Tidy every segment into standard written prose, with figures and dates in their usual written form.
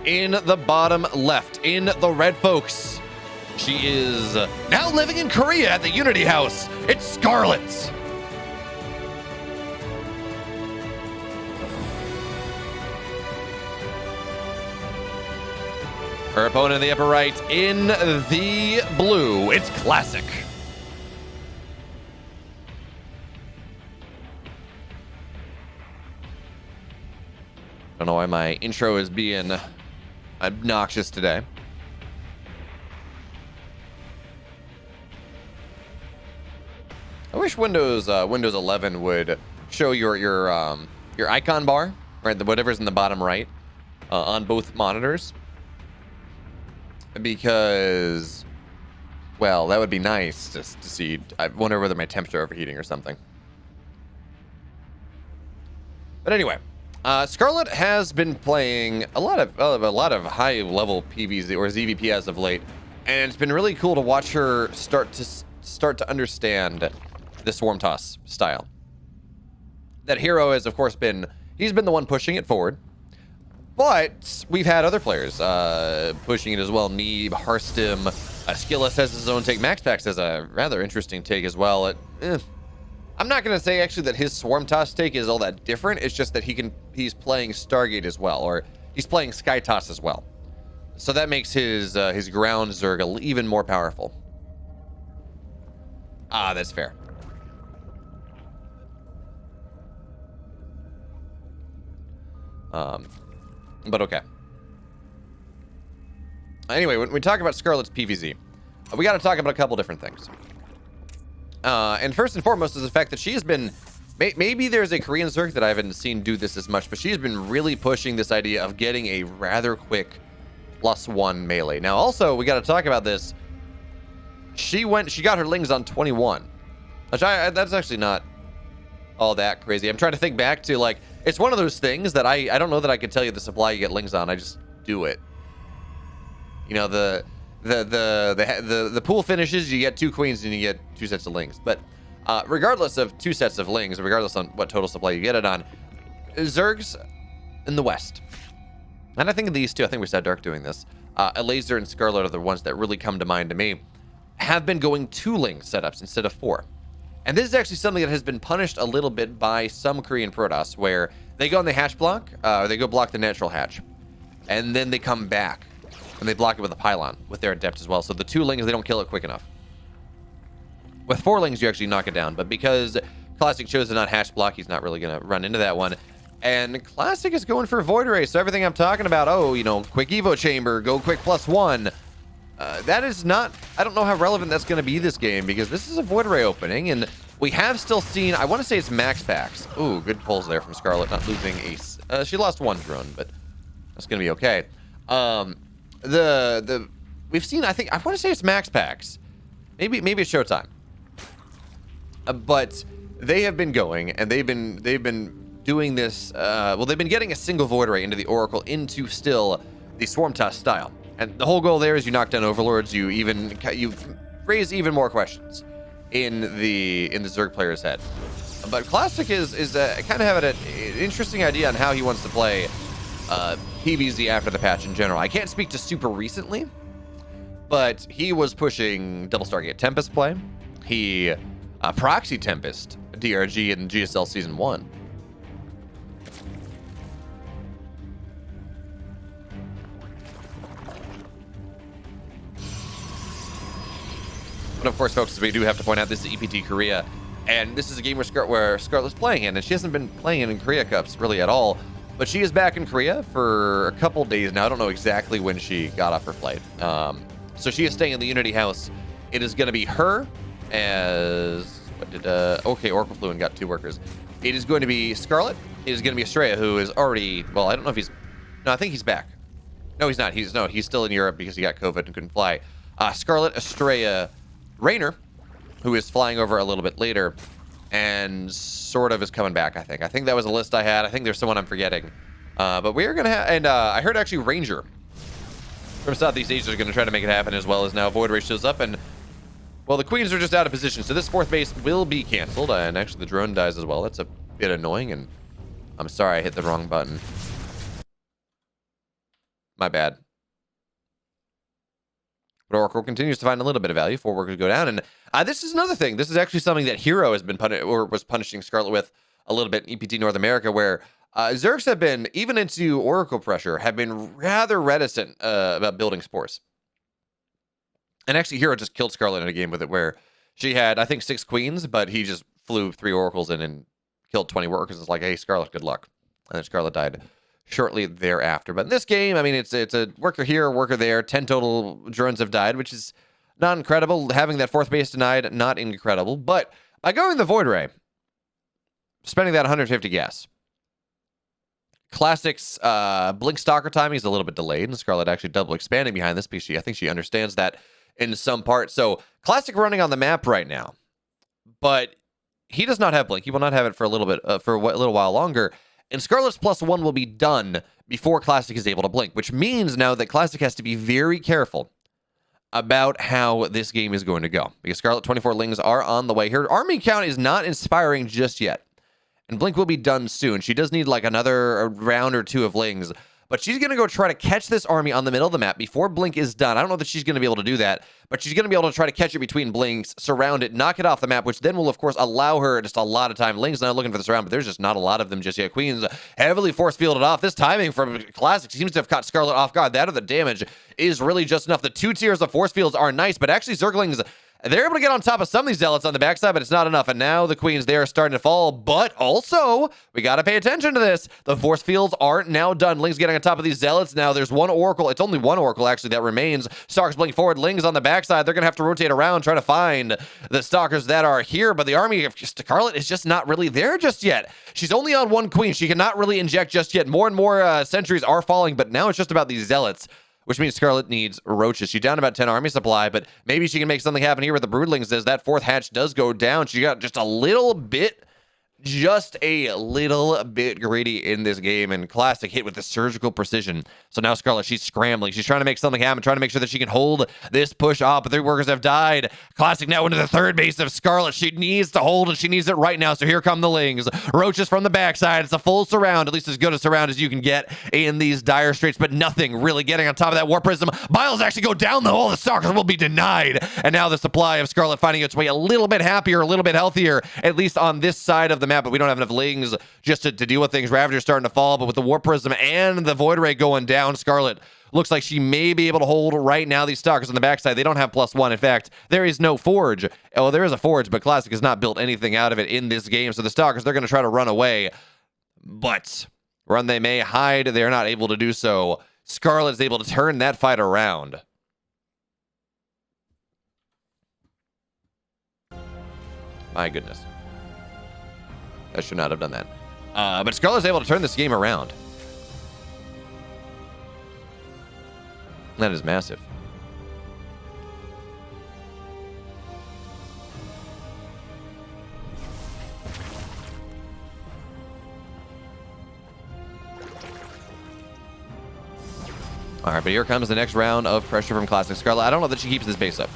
in the bottom left, in the red, folks, she is now living in Korea at the Unity House. It's Scarlett. Her opponent in the upper right, in the blue, it's Classic. I don't know why my intro is being obnoxious today. I wish Windows 11 would show your icon bar, right? Whatever's in the bottom right, on both monitors. Because, well, that would be nice just to see. I wonder whether my temps are overheating or something. But anyway, Scarlett has been playing a lot of high-level PvZ or ZVP as of late, and it's been really cool to watch her start to understand the Swarm Toss style. That Hero has, of course, he's been the one pushing it forward. But we've had other players pushing it as well. Neeb, Harstim, Skilless has his own take. MaxPax has a rather interesting take as well. I'm not going to say actually that his Swarm Toss take is all that different. It's just that he's playing Stargate as well, or he's playing Sky Toss as well. So that makes his ground Zerg even more powerful. Ah, that's fair. But okay. Anyway, when we talk about Scarlett's PvZ, we got to talk about a couple different things. And first and foremost is the fact that she has been... Maybe there's a Korean Zerg that I haven't seen do this as much, but she's been really pushing this idea of getting a rather quick +1 melee. Now, also, we got to talk about this. She got her Lings on 21. Which that's actually not all that crazy. I'm trying to think back to, like... It's one of those things that I don't know that I could tell you the supply you get Lings on. I just do it. You know, the pool finishes, you get 2 queens and you get 2 sets of Lings. But regardless of 2 sets of Lings, regardless on what total supply you get it on, Zergs in the West. And I think in these two, I think we saw Dark doing this. Laser and Scarlett are the ones that really come to mind to me. Have been going 2 Ling setups instead of 4. And this is actually something that has been punished a little bit by some Korean Protoss, where they go on the hatch block, or they go block the natural hatch, and then they come back, and they block it with a pylon, with their adept as well. So the 2 Lings, they don't kill it quick enough. With 4 Lings, you actually knock it down, but because Classic chose to not hatch block, he's not really going to run into that one. And Classic is going for Void Ray, so everything I'm talking about, quick Evo Chamber, go quick +1, that is not, I don't know how relevant that's going to be this game, because this is a Void Ray opening, and we have still seen, I want to say it's MaxPax. Ooh, good pulls there from Scarlett, not losing Ace. She lost 1 drone, but that's going to be okay. We've seen, I want to say it's MaxPax. Maybe it's Showtime. But they have been going, and they've been doing this, they've been getting a single Void Ray into the Oracle, into still the Swarm Toss style. And the whole goal there is you knock down Overlords, you raise even more questions in the Zerg player's head. But Classic is kind of having an interesting idea on how he wants to play PvZ after the patch in general. I can't speak to super recently, but he was pushing Double Stargate Tempest play. He proxy Tempest DRG in GSL Season 1. But of course, folks, we do have to point out this is EPT Korea, and this is a game where Scarlett's playing in, and she hasn't been playing in Korea Cups really at all. But she is back in Korea for a couple days now. I don't know exactly when she got off her flight. So she is staying in the Unity House. It is going to be her as... Oracle flew and got 2 workers. It is going to be Scarlett. It is going to be Astrea, who is already... Well, I don't know if he's... No, I think he's back. No, he's not. He's still in Europe because he got COVID and couldn't fly. Scarlett, Astrea, Raynor, who is flying over a little bit later, and sort of is coming back, I think. I think that was a list I had. I think there's someone I'm forgetting. But we are going to have... And I heard actually Ranger from Southeast Asia is going to try to make it happen, as well as now Void Ray shows up, and... Well, the queens are just out of position, so this 4th base will be canceled, and actually the drone dies as well. That's a bit annoying, and I'm sorry I hit the wrong button. My bad. But Oracle continues to find a little bit of value. 4 workers go down. And this is another thing. This is actually something that Hero has been was punishing Scarlett with a little bit in EPT North America, where Zergs have been, even into Oracle pressure, have been rather reticent about building spores. And actually, Hero just killed Scarlett in a game with it where she had, I think, 6 queens, but he just flew 3 oracles in and killed 20 workers. It's like, hey, Scarlett, good luck. And then Scarlett died shortly thereafter. But in this game, I mean, it's a worker here, worker there. 10 total drones have died, which is not incredible. Having that 4th base denied, not incredible. But by going the Void Ray, spending that 150 gas. Classic's Blink Stalker timing is a little bit delayed, and Scarlett actually double expanding behind this piece. I think she understands that in some part. So Classic running on the map right now, but he does not have Blink. He will not have it for a little bit, for a little while longer. And Scarlett's +1 will be done before Classic is able to blink, which means now that Classic has to be very careful about how this game is going to go, because Scarlett 24 Lings are on the way. Her army count is not inspiring just yet, and Blink will be done soon. She does need like another round or 2 of Lings, but she's going to go try to catch this army on the middle of the map before Blink is done. I don't know that she's going to be able to do that, but she's going to be able to try to catch it between Blinks, surround it, knock it off the map, which then will, of course, allow her just a lot of time. Ling's not looking for the surround, but there's just not a lot of them just yet. Queen's heavily force-fielded off. This timing from Classic seems to have caught Scarlett off guard. That or the damage is really just enough. The 2 tiers of force fields are nice, but actually Zerglings, they're able to get on top of some of these zealots on the backside, but it's not enough. And now the queens there are starting to fall. But also, we got to pay attention to this. The force fields aren't now done. Ling's getting on top of these zealots. Now there's 1 oracle. It's only 1 oracle, actually, that remains. Stalkers blink forward. Ling's on the backside. They're going to have to rotate around, try to find the Stalkers that are here. But the army of Scarlett is just not really there just yet. She's only on 1 queen. She cannot really inject just yet. More and more sentries are falling, but now it's just about these zealots, which means Scarlett needs roaches. She's down about 10 army supply, but maybe she can make something happen here with the broodlings as that 4th hatch does go down. She got just a little bit greedy in this game, and Classic hit with the surgical precision. So now Scarlett, she's scrambling. She's trying to make something happen, trying to make sure that she can hold this push off, but 3 workers have died. Classic now into the 3rd base of Scarlett. She needs to hold, and she needs it right now, so here come the Lings. Roaches from the backside. It's a full surround, at least as good a surround as you can get in these dire straits, but nothing really getting on top of that War Prism. Biles actually go down the hole. The Stalkers will be denied, and now the supply of Scarlett finding its way a little bit happier, a little bit healthier, at least on this side of the map, but we don't have enough Lings just to deal with things. Ravager's starting to fall, but with the War Prism and the Void Ray going down, Scarlett looks like she may be able to hold right now. These Stalkers on the backside, they don't have +1. In fact, there is no Forge. Oh, there is a Forge, but Classic has not built anything out of it in this game, so the Stalkers, they're going to try to run away, but run they may, hide they're not able to do so. Scarlett is able to turn that fight around. My goodness. I should not have done that. But Scarlett's able to turn this game around. That is massive. All right, but here comes the next round of pressure from Classic Scarlett. I don't know that she keeps this base up.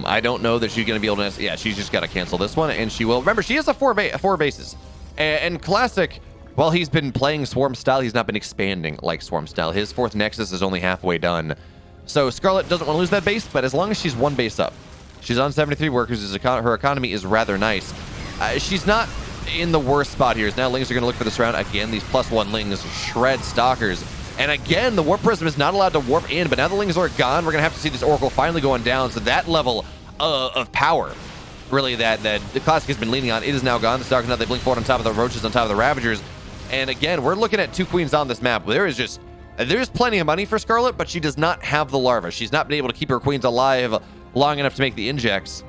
I don't know that she's going to be able to... Yeah, she's just got to cancel this one, and she will. Remember, she has a 4 bases. And Classic, while he's been playing Swarm style, he's not been expanding like Swarm style. His 4th Nexus is only halfway done. So Scarlett doesn't want to lose that base, but as long as she's 1 base up, she's on 73 workers, her economy is rather nice. She's not in the worst spot here. Now Lings are going to look for this round. Again, these +1 Lings shred Stalkers. And again, the Warp Prism is not allowed to warp in, but now the Lings are gone. We're going to have to see this Oracle finally going down. So that level of power, really, that the Classic has been leaning on, it is now gone. The Stalkers now, they blink forward on top of the Roaches, on top of the Ravagers. And again, we're looking at 2 queens on this map. There's plenty of money for Scarlett, but she does not have the larva. She's not been able to keep her queens alive long enough to make the injects.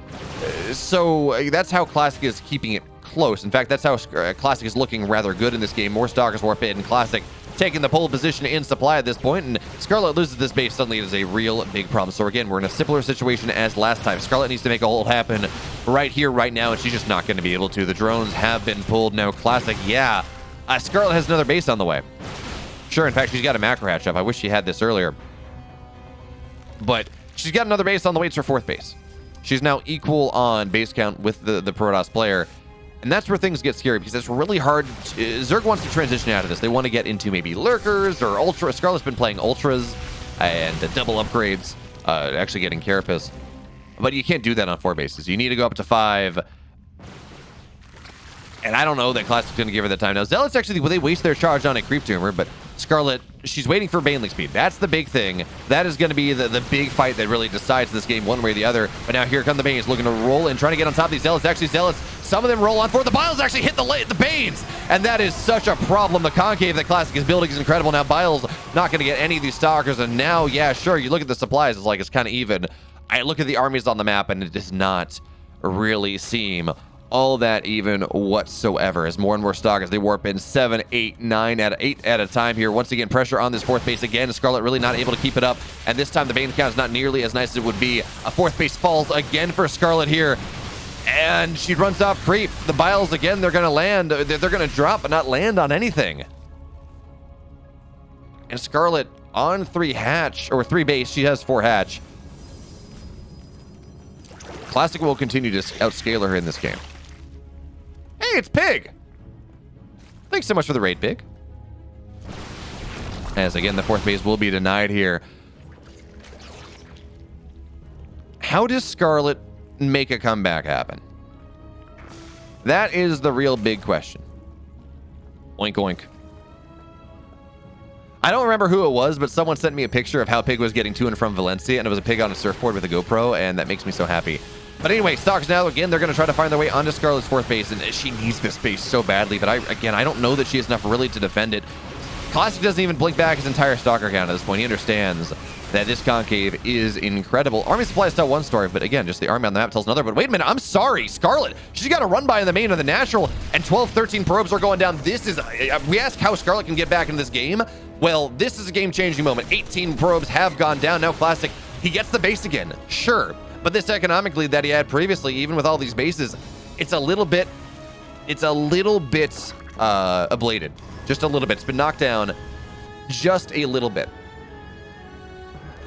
So that's how Classic is keeping it close. In fact, that's how Classic is looking rather good in this game. More Stalkers warp in, and Classic taking the pole position in supply at this point, and Scarlett loses this base. Suddenly it is a real big problem. So again, we're in a similar situation as last time. Scarlett needs to make a hold happen right here, right now, and she's just not going to be able to. The drones have been pulled. Now Classic, yeah, Scarlett has another base on the way. Sure, in fact, she's got a macro hatch up. I wish she had this earlier, but she's got another base on the way. It's her 4th base. She's now equal on base count with the Protoss player. And that's where things get scary, because it's really hard. Zerg wants to transition out of this. They want to get into maybe lurkers or ultra. Scarlett's been playing ultras and double upgrades, actually getting carapace. But you can't do that on 4 bases. You need to go up to 5. And I don't know that Classic's going to give her the time. Now, Zealot's actually, they waste their charge on a creep tumor, but Scarlett, she's waiting for Baneling speed. That's the big thing. That is going to be the big fight that really decides this game one way or the other. But now here come the Banes, looking to roll and trying to get on top of these Zealots. Actually, Zealots, some of them roll on forward. The Biles actually hit the Banes, and that is such a problem. The concave that Classic is building is incredible. Now, Biles not going to get any of these Stalkers, and now, yeah, sure, you look at the supplies, it's like it's kind of even. I look at the armies on the map, and it does not really seem all that even whatsoever, as more and more Stalkers, they warp in 7, 8, 9 at 8 at a time here. Once again, pressure on this 4th base again. Scarlett really not able to keep it up, and this time the Bane count is not nearly as nice as it would be. A 4th base falls again for Scarlett here, and she runs off creep. The Biles again, they're going to land. They're going to drop, but not land on anything. And Scarlett on 3 hatch, or 3 base, she has 4 hatch. Classic will continue to outscale her in this game. Hey, it's Pig! Thanks so much for the raid, Pig. As again, the 4th base will be denied here. How does Scarlett make a comeback happen? That is the real big question. Oink, oink. I don't remember who it was, but someone sent me a picture of how Pig was getting to and from Valencia, and it was a pig on a surfboard with a GoPro, and that makes me so happy. But anyway, Stalkers now, again, they're going to try to find their way onto Scarlett's 4th base, and she needs this base so badly, but I don't know that she has enough really to defend it. Classic doesn't even blink back his entire Stalker count at this point. He understands that this concave is incredible. Army supplies tell one story, but again, just the army on the map tells another. But wait a minute, I'm sorry, Scarlett. She's got to run by in the main of the natural, and 12, 13 probes are going down. This is, we ask how Scarlett can get back into this game. Well, this is a game-changing moment. 18 probes have gone down. Now Classic, he gets the base again, sure. But this economic lead that he had previously, even with all these bases, it's a little bit ablated. Just a little bit. It's been knocked down just a little bit.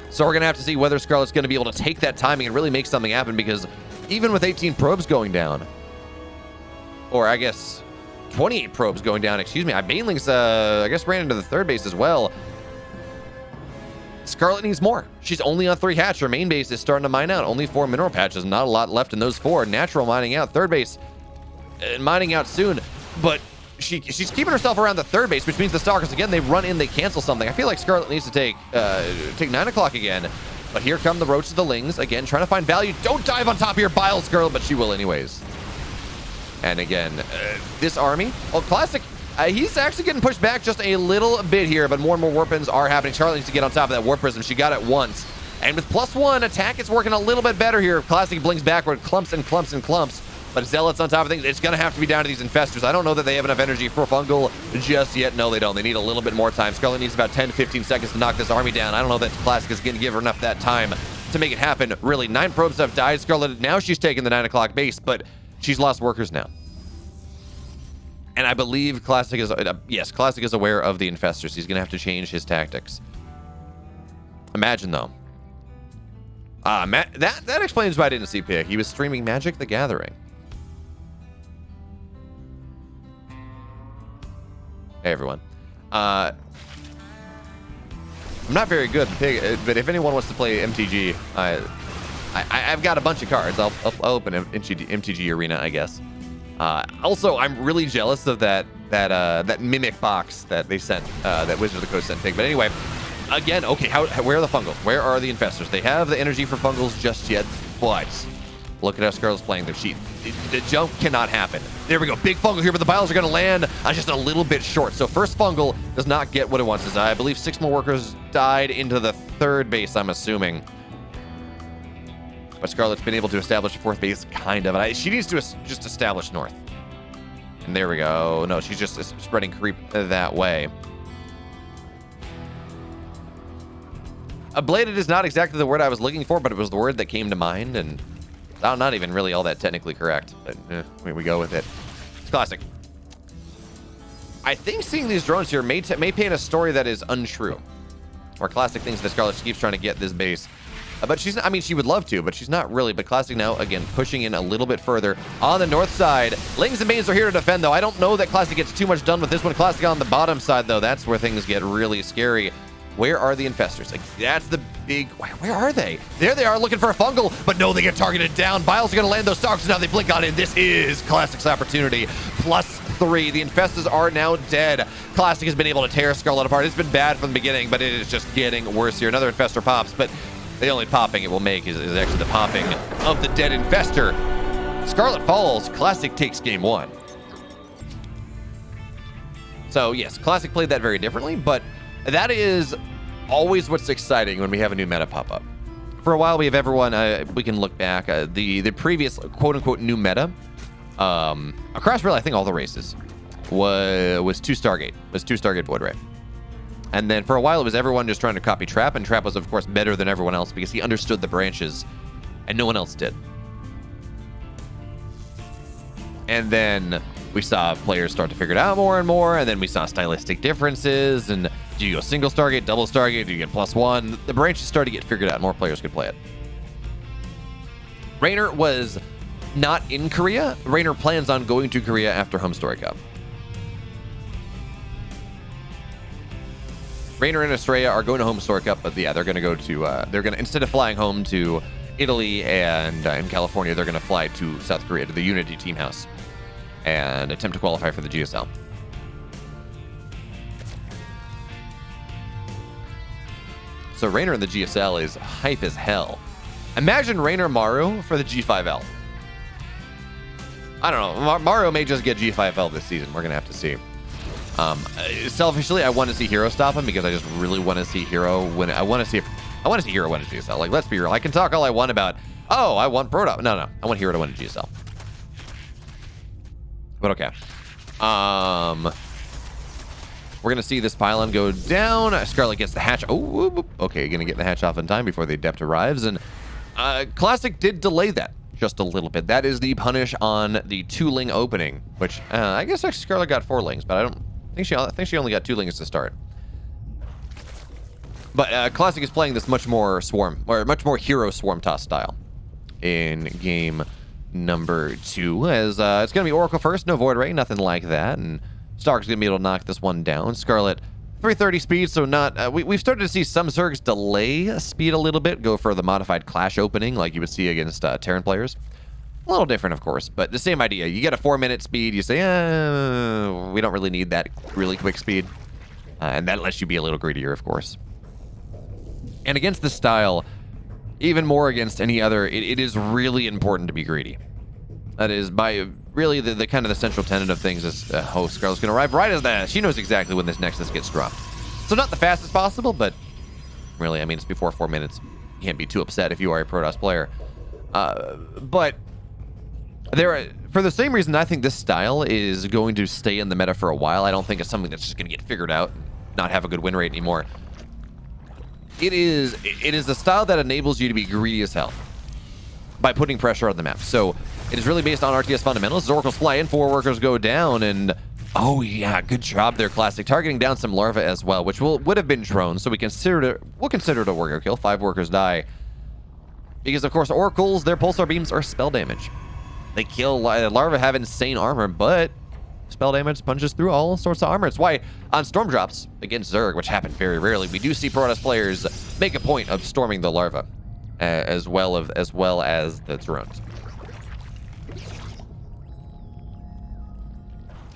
So we're going to have to see whether Scarlett's going to be able to take that timing and really make something happen, because even with 18 probes going down, or I guess 28 probes going down, excuse me, Baneling's, I guess, ran into the 3rd base as well. Scarlett needs more. She's only on 3 hatch. Her main base is starting to mine out. Only 4 mineral patches. Not a lot left in those 4. Natural mining out. 3rd base mining out soon. But she's keeping herself around the 3rd base, which means the Stalkers, again, they run in, they cancel something. I feel like Scarlett needs to take 9 o'clock again. But here come the Roach of the Lings. Again, trying to find value. Don't dive on top of your Bile, Scarlett, but she will anyways. And again, this army, Classic, he's actually getting pushed back just a little bit here, but more and more warpins are happening. Scarlett needs to get on top of that warp prism. She got it once. And with +1 attack, it's working a little bit better here. Classic blinks backward, clumps and clumps and clumps. But Zealot's on top of things. It's going to have to be down to these infestors. I don't know that they have enough energy for fungal just yet. No, they don't. They need a little bit more time. Scarlett needs about 10 to 15 seconds to knock this army down. I don't know that Classic is going to give her enough that time to make it happen. Really, 9 probes have died. Scarlett, now she's taking the 9 o'clock base, but she's lost workers now. And I believe Classic is, yes, Classic is aware of the infestors. He's going to have to change his tactics. Imagine, though. That explains why I didn't see Pig. He was streaming Magic the Gathering. Hey, everyone. I'm not very good at Pig, but if anyone wants to play MTG, I've got a bunch of cards. I'll open MTG Arena, I guess. Also, I'm really jealous of that mimic box that they sent, that Wizard of the Coast sent Pig. But anyway, again, okay, where are the fungals? Where are the infestors? They have the energy for fungals just yet, but look at how Scarlett's playing their sheet. The jump cannot happen. There we go, big fungal here, but the Biles are going to land just a little bit short. So first fungal does not get what it wants. I believe 6 more workers died into the 3rd base, I'm assuming. But Scarlett's been able to establish a 4th base, kind of. She needs to just establish north. And there we go. No, she's just spreading creep that way. Ablated is not exactly the word I was looking for, but it was the word that came to mind, and not even really all that technically correct. But we go with it. It's Classic. I think seeing these drones here may paint a story that is untrue. Or Classic thinks that Scarlett keeps trying to get this base But she's not, I mean, she would love to, but she's not really. But Classic now, again, pushing in a little bit further on the north side. Lings and Banes are here to defend, though. I don't know that Classic gets too much done with this one. Classic on the bottom side, though. That's where things get really scary. Where are the Infestors? Like, that's the big... Where are they? There they are, looking for a fungal, but no, they get targeted down. Biles are going to land those stalks, and now they blink on in. This is Classic's opportunity. +3. The Infestors are now dead. Classic has been able to tear Scarlett apart. It's been bad from the beginning, but it is just getting worse here. Another Infestor pops, but the only popping it will make is actually the popping of the dead Infestor. Scarlett falls. Classic takes game 1. So, yes, Classic played that very differently, but that is always what's exciting when we have a new meta pop up. For a while, we have everyone, we can look back, the previous quote-unquote new meta, across really, I think, all the races, was 2 Stargate. Was 2 Stargate Void Ray. And then for a while, it was everyone just trying to copy Trap, and Trap was, of course, better than everyone else because he understood the branches, and no one else did. And then we saw players start to figure it out more and more, and then we saw stylistic differences, and do you go single Stargate, double Stargate, do you get +1? The branches started to get figured out, more players could play it. Raynor was not in Korea. Raynor plans on going to Korea after Home Story Cup. Raynor and Astrea are going to Home Story Cup, but yeah, they're going to go to, instead of flying home to Italy and in California, they're going to fly to South Korea, to the Unity team house, and attempt to qualify for the GSL. So Raynor in the GSL is hype as hell. Imagine Raynor Maru for the G5L. I don't know. Maru may just get G5L this season. We're going to have to see. Selfishly, I want to see Hero stop him because I just really want to see Hero win. I want to see Hero win a GSL. Like, let's be real. I can talk all I want about, oh, I want Proto. No. I want Hero to win a GSL. But okay. We're going to see this pylon go down. Scarlett gets the hatch. Oh, okay, going to get the hatch off in time before the Adept arrives. And Classic did delay that just a little bit. That is the punish on the 2-ling opening, which I guess actually Scarlett got 4 lings, but I think she only got 2 lings to start. But Classic is playing this much more hero swarm toss style in game number 2, as it's going to be Oracle first, no Void Ray, nothing like that, and Stark's going to be able to knock this one down. Scarlett, 330 speed, so not... we've started to see some Zergs delay speed a little bit, go for the modified Clash opening, like you would see against Terran players. A little different, of course, but the same idea. You get a 4-minute speed, you say, we don't really need that really quick speed. And that lets you be a little greedier, of course. And against this style, even more against any other, it is really important to be greedy. That is by really the kind of the central tenet of things is, oh, Scarlett's going to arrive right as that. She knows exactly when this Nexus gets dropped. So not the fastest possible, but really, I mean, it's before 4 minutes. You can't be too upset if you are a Protoss player. But for the same reason, I think this style is going to stay in the meta for a while. I don't think it's something that's just going to get figured out and not have a good win rate anymore. It is the style that enables you to be greedy as hell by putting pressure on the map. So it is really based on RTS fundamentals. Oracles fly in, 4 workers go down, and oh yeah, good job there, Classic. Targeting down some larvae as well, which would have been drones, so we'll consider it a worker kill. 5 workers die. Because of course Oracles, their pulsar beams are spell damage. They kill larvae, have insane armor, but spell damage punches through all sorts of armor. It's why on storm drops against Zerg, which happen very rarely, we do see Protoss players make a point of storming the larva, as well as the drones.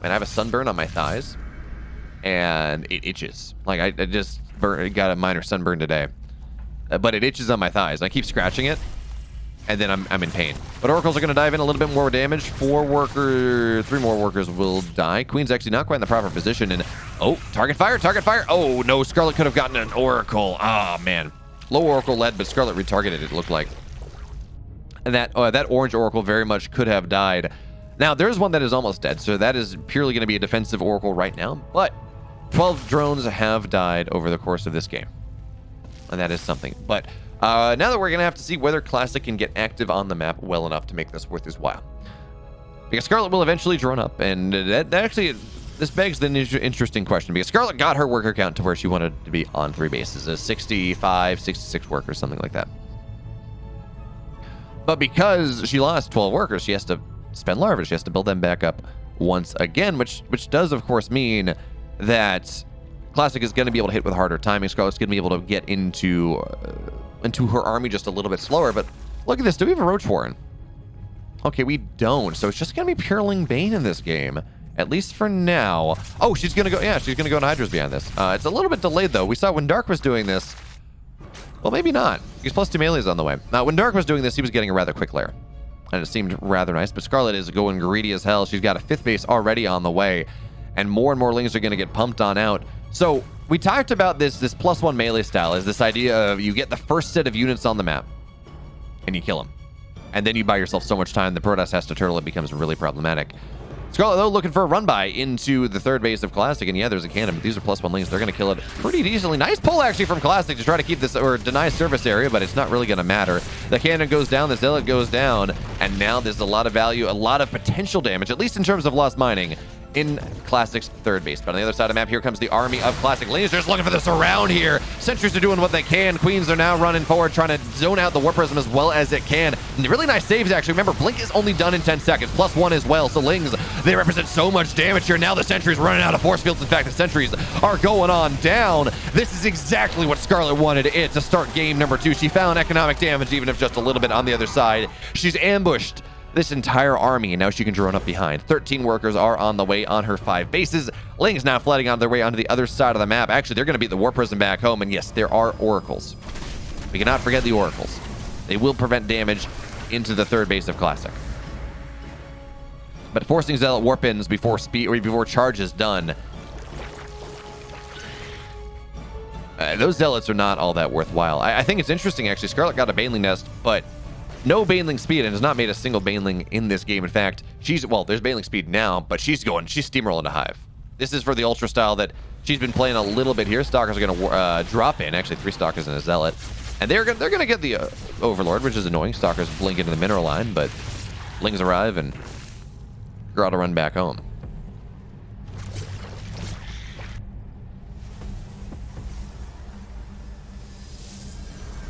And I have a sunburn on my thighs, and it itches. Like I just got a minor sunburn today, but it itches on my thighs. I keep scratching it, and then I'm in pain. But Oracles are going to dive in a little bit more damage. 3 more workers will die. Queen's actually not quite in the proper position, and oh, target fire. Oh no, Scarlett could have gotten an Oracle. Ah, man, low Oracle lead, but Scarlett retargeted. It looked like, and that orange Oracle very much could have died. Now, there's one that is almost dead, so that is purely going to be a defensive Oracle right now, but 12 drones have died over the course of this game, and that is something. But now that we're going to have to see whether Classic can get active on the map well enough to make this worth his while. Because Scarlett will eventually drone up, and that actually, this begs the interesting question, because Scarlett got her worker count to where she wanted to be on 3 bases, 65, 66 workers, something like that. But because she lost 12 workers, she has to spend larva. She has to build them back up once again, which does, of course, mean that Classic is going to be able to hit with harder timing. Scarlett's going to be able to get into her army just a little bit slower. But look at this. Do we have a Roach Warren? Okay, we don't. So it's just going to be pure Ling Bane in this game, at least for now. Oh, she's going to go. Yeah, she's going to go in Hydras behind this. It's a little bit delayed, though. We saw when Dark was doing this. Well, maybe not. He's plus 2 melees on the way. Now, when Dark was doing this, he was getting a rather quick lair. And it seemed rather nice. But Scarlett is going greedy as hell. She's got a 5th base already on the way. And more Lings are going to get pumped on out. So we talked about this +1 melee style is this idea of you get the first set of units on the map and you kill them. And then you buy yourself so much time, the Protoss has to turtle. It becomes really problematic. Scarlett, though, looking for a run-by into the 3rd base of Classic. And yeah, there's a cannon, but these are +1 Lings. They're going to kill it pretty decently. Nice pull, actually, from Classic to try to keep this, or deny service area, but it's not really going to matter. The cannon goes down, the Zealot goes down, and now there's a lot of value, a lot of potential damage, at least in terms of lost mining, in Classic's 3rd base. But on the other side of the map, here comes the army of Classic. Lings just looking for this around here. Sentries are doing what they can. Queens are now running forward, trying to zone out the Warp Prism as well as it can. And really nice saves, actually. Remember, Blink is only done in 10 seconds, +1 as well. So Lings, they represent so much damage here. Now the Sentries running out of force fields. In fact, the Sentries are going on down. This is exactly what Scarlett wanted it to start game number 2. She found economic damage, even if just a little bit on the other side. She's ambushed this entire army, and now she can drone up behind. 13 workers are on the way on her 5 bases. Ling's now flooding on their way onto the other side of the map. Actually, they're going to beat the Warp Prism back home, and yes, there are Oracles. We cannot forget the Oracles. They will prevent damage into the 3rd base of Classic. But forcing Zealot warp-ins before charge is done. Those Zealots are not all that worthwhile. I think it's interesting, actually. Scarlett got a Baneling Nest, but no Baneling speed, and has not made a single Baneling in this game. In fact, there's Baneling speed now, but she's steamrolling to Hive. This is for the Ultra style that she's been playing a little bit here. Stalkers are going to drop in, actually 3 Stalkers and a Zealot. And they're going to get the Overlord, which is annoying. Stalkers blink into the mineral line, but Lings arrive and Grotto run back home.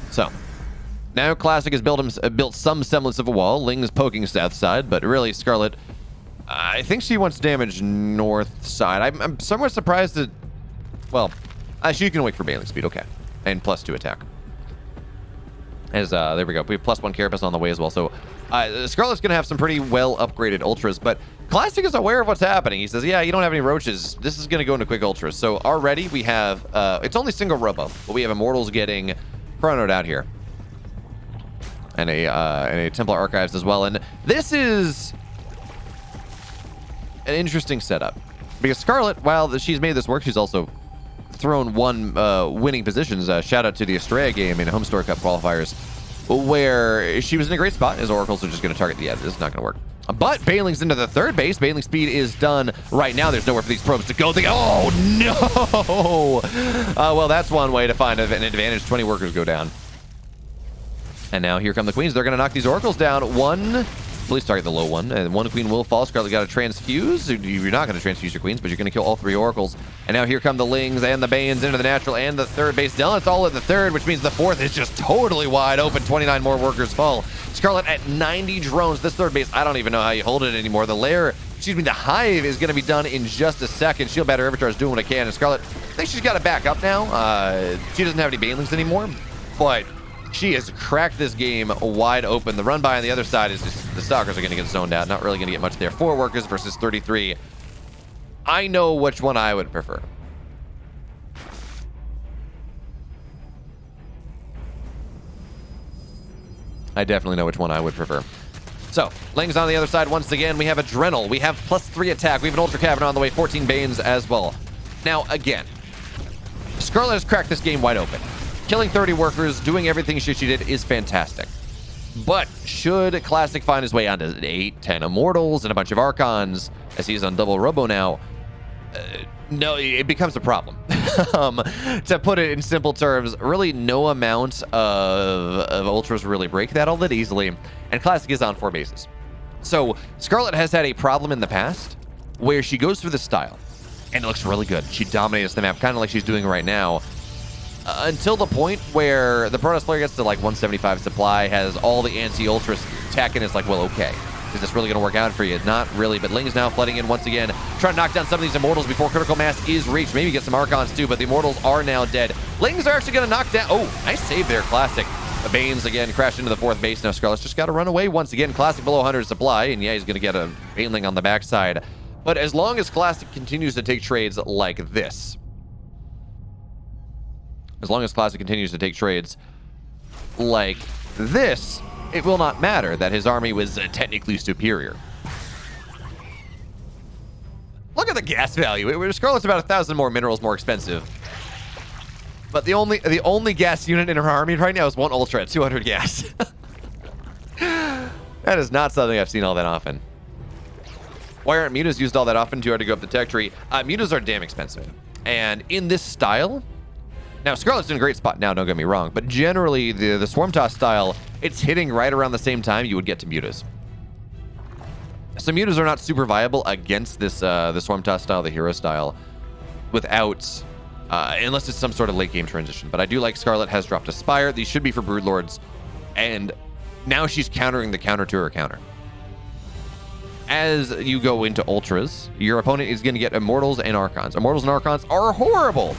So now Classic has built some semblance of a wall. Ling's poking south side, but really Scarlett, I think she wants damage north side. I'm somewhat surprised that, well, she can wait for Baneling speed, okay, and +2 attack. As there we go, we have +1 Carapace on the way as well. So Scarlett's gonna have some pretty well upgraded ultras, but Classic is aware of what's happening. He says, yeah, you don't have any roaches. This is gonna go into quick ultras. So already we have, it's only single robo, but we have Immortals getting chronoed out here. And a Templar Archives as well. And this is an interesting setup. Because Scarlett, while she's made this work, she's also thrown 1 winning positions. Shout out to the Astrea game in Home Store Cup qualifiers, where she was in a great spot. His Oracles are just going to target the end. This is not going to work. But Baneling's into the 3rd base. Baneling speed is done right now. There's nowhere for these probes to go. Oh, no! Well, that's one way to find an advantage. 20 workers go down. And now here come the Queens. They're going to knock these Oracles down. 1, please target the low one. And 1 Queen will fall. Scarlett got to transfuse. You're not going to transfuse your Queens, but you're going to kill all 3 Oracles. And now here come the Lings and the Banes into the natural and the 3rd base. Zealot's all at the 3rd, which means the 4th is just totally wide open. 29 more workers fall. Scarlett at 90 drones. This 3rd base, I don't even know how you hold it anymore. The Hive is going to be done in just a second. Shield Batter Avatar is doing what it can. And Scarlett, I think she's got to back up now. She doesn't have any Banelings anymore, but she has cracked this game wide open. The run by on the other side is just, the Stalkers are going to get zoned out. Not really going to get much there. 4 workers versus 33. I know which one I would prefer. I definitely know which one I would prefer. So, Ling's on the other side once again. We have Adrenal. We have +3 attack. We have an Ultra Cavern on the way. 14 Banes as well. Now, again, Scarlett has cracked this game wide open. Killing 30 workers, doing everything she did is fantastic. But should Classic find his way onto 8, 10 Immortals and a bunch of Archons, as he's on double Robo now, no, it becomes a problem. To put it in simple terms, really no amount of Ultras really break that all that easily, and Classic is on 4 bases. So Scarlett has had a problem in the past where she goes through the style, and it looks really good. She dominates the map, kind of like she's doing right now. until the point where the Protoss player gets to like 175 supply, has all the anti-ultras tech, and it's like, well, okay. Is this really going to work out for you? Not really, but Ling's now flooding in once again, trying to knock down some of these Immortals before critical mass is reached. Maybe get some Archons too, but the Immortals are now dead. Lings are actually going to knock down... Oh, nice save there, Classic. The Banes again crashed into the 4th base. Now Scarlett's just got to run away once again. Classic below 100 supply, and yeah, he's going to get a Baneling on the backside. But as long as Classic continues to take trades like this, it will not matter that his army was technically superior. Look at the gas value. Scarlett's about 1,000 more minerals more expensive. But the only gas unit in her army right now is 1 Ultra at 200 gas. That is not something I've seen all that often. Why aren't mutas used all that often? Too hard to go up the tech tree. Mutas are damn expensive. And in this style... Now, Scarlett's in a great spot now, don't get me wrong, but generally, the Swarm Toss style, it's hitting right around the same time you would get to mutas. So mutas are not super viable against this the Swarm Toss style, the hero style, without, unless it's some sort of late game transition. But I do like Scarlett has dropped a Spire. These should be for Broodlords, and now she's countering the counter to her counter. As you go into Ultras, your opponent is going to get Immortals and Archons. Immortals and Archons are horrible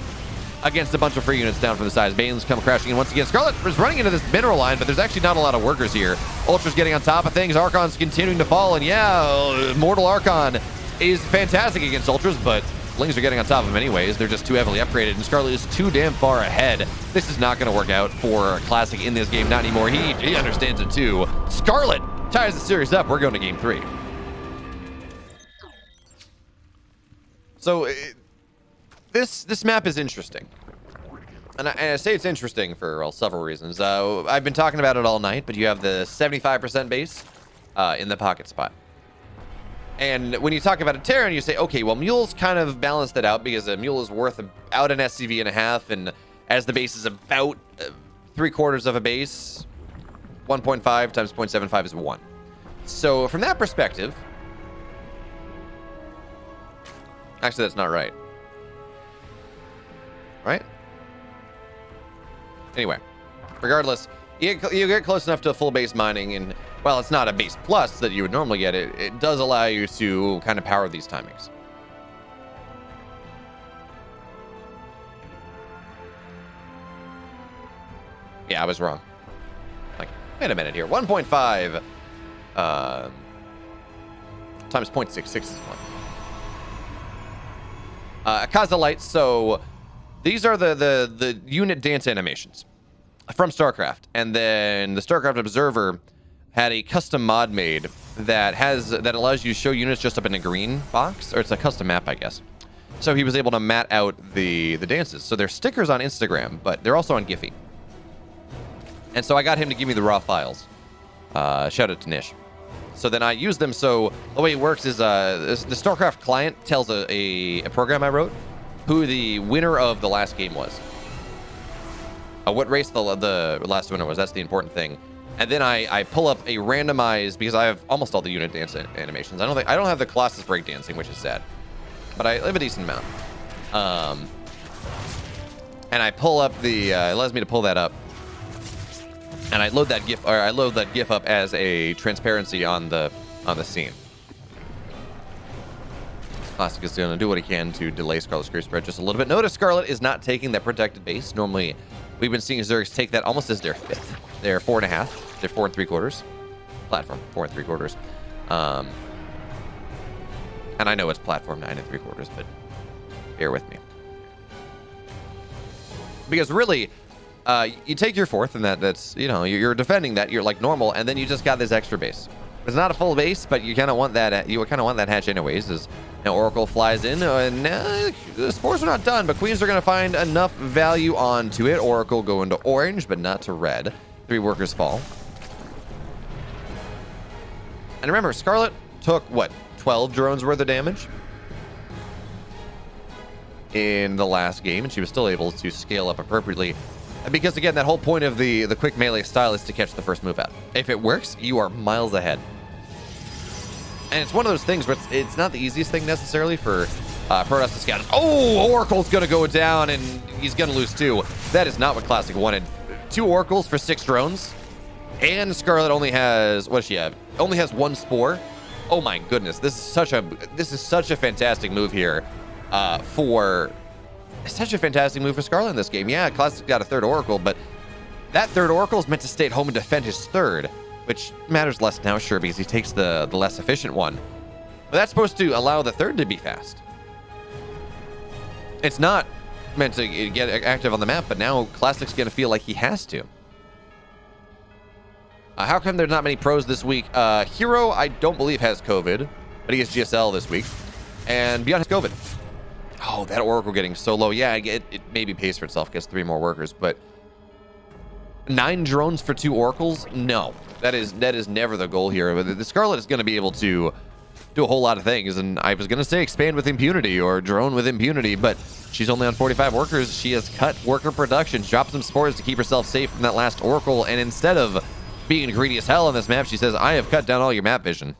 against a bunch of free units down from the sides. Bane's come crashing in once again. Scarlett is running into this mineral line, but there's actually not a lot of workers here. Ultra's getting on top of things. Archon's continuing to fall, and yeah, Mortal Archon is fantastic against Ultras, but Lings are getting on top of them anyways. They're just too heavily upgraded, and Scarlett is too damn far ahead. This is not going to work out for Classic in this game, not anymore. He understands it too. Scarlett ties the series up. We're going to game 3. So... This map is interesting, and I say it's interesting for, well, several reasons. I've been talking about it all night, but you have the 75% base in the pocket spot. And when you talk about a Terran, you say, okay, well, Mule's kind of balanced it out because a Mule is worth about an SCV and a half, and as the base is about 3/4 of a base, 1.5 times 0.75 is 1. So from that perspective, actually, that's not right. Right? Anyway, regardless, you get close enough to full base mining, and while it's not a base plus that you would normally get, it does allow you to kind of power these timings. Yeah, I was wrong. Like, wait a minute here. 1.5 times 0.66 is 1. Kaza Lights, so... These are the unit dance animations from StarCraft, and then the StarCraft Observer had a custom mod made that allows you to show units just up in a green box, or it's a custom map, I guess. So he was able to mat out the dances. So they're stickers on Instagram, but they're also on Giphy. And so I got him to give me the raw files. Shout out to Nish. So then I use them. So the way it works is the StarCraft client tells a program I wrote who the winner of the last game was. What race the last winner was. That's the important thing. And then I pull up a randomized, because I have almost all the unit dance animations. I don't have the Colossus breakdancing, which is sad, but I have a decent amount. And I pull up it allows me to pull that up, and I load that GIF up as a transparency on the scene. Classic is going to do what he can to delay Scarlett's creep spread just a little bit. Notice Scarlett is not taking that protected base. Normally, we've been seeing Zergs take that almost as their 5th. They're 4.5. They're 4 3/4. Platform 4 3/4. And I know it's platform 9 3/4, but bear with me. Because really, you take your 4th, and that's you're defending that. You're like normal, and then you just got this extra base. It's not a full base, but you kind of want that. You kind of want that hatch anyways. As now Oracle flies in, and the spores are not done, but Queens are going to find enough value onto it. Oracle go into orange, but not to red. 3 workers fall. And remember, Scarlett took what, 12 drones worth of damage in the last game, and she was still able to scale up appropriately. Because again, that whole point of the quick melee style is to catch the first move out. If it works, you are miles ahead. And it's one of those things where it's not the easiest thing necessarily for Protoss to scout. Oh, Oracle's going to go down, and he's going to lose 2. That is not what Classic wanted. 2 Oracles for 6 drones. And Scarlett only has, what does she have? Only has 1 Spore. Oh my goodness, this is such a fantastic move here for Scarlett in this game. Yeah, Classic got a 3rd Oracle, but that 3rd Oracle is meant to stay at home and defend his 3rd, which matters less now, sure, because he takes the less efficient one. But that's supposed to allow the 3rd to be fast. It's not meant to get active on the map, but now Classic's going to feel like he has to. How come there's not many pros this week? Hero, I don't believe, has COVID, but he has GSL this week. And Beyond has COVID. Oh, that Oracle getting so low. Yeah, it maybe pays for itself, gets 3 more workers, but 9 drones for 2 Oracles? No, that is never the goal here. But the Scarlett is going to be able to do a whole lot of things, and I was going to say expand with impunity or drone with impunity, but she's only on 45 workers. She has cut worker production, dropped some spores to keep herself safe from that last Oracle, and instead of being greedy as hell on this map, she says, I have cut down all your map vision.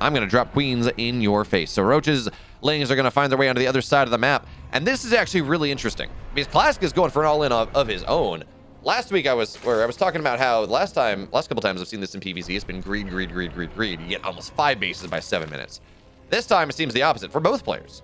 I'm going to drop queens in your face. So Roach's lanes are going to find their way onto the other side of the map, and this is actually really interesting because Classic is going for an all-in of his own. Last week I was talking about how last couple times I've seen this in PvZ, it's been greed. You get almost 5 bases by 7 minutes. This time it seems the opposite for both players,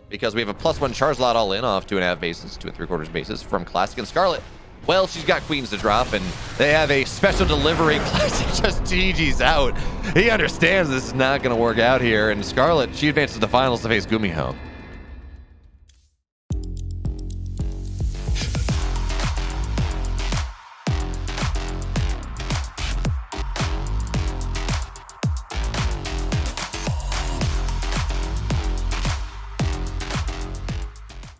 because we have a +1 charge lot all in off 2.5 bases, 2 3/4 bases from Classic, and Scarlett, well, she's got queens to drop, and they have a special delivery. Classic just GG's out. He understands this is not going to work out here, and Scarlett, she advances to the finals to face Gumiho.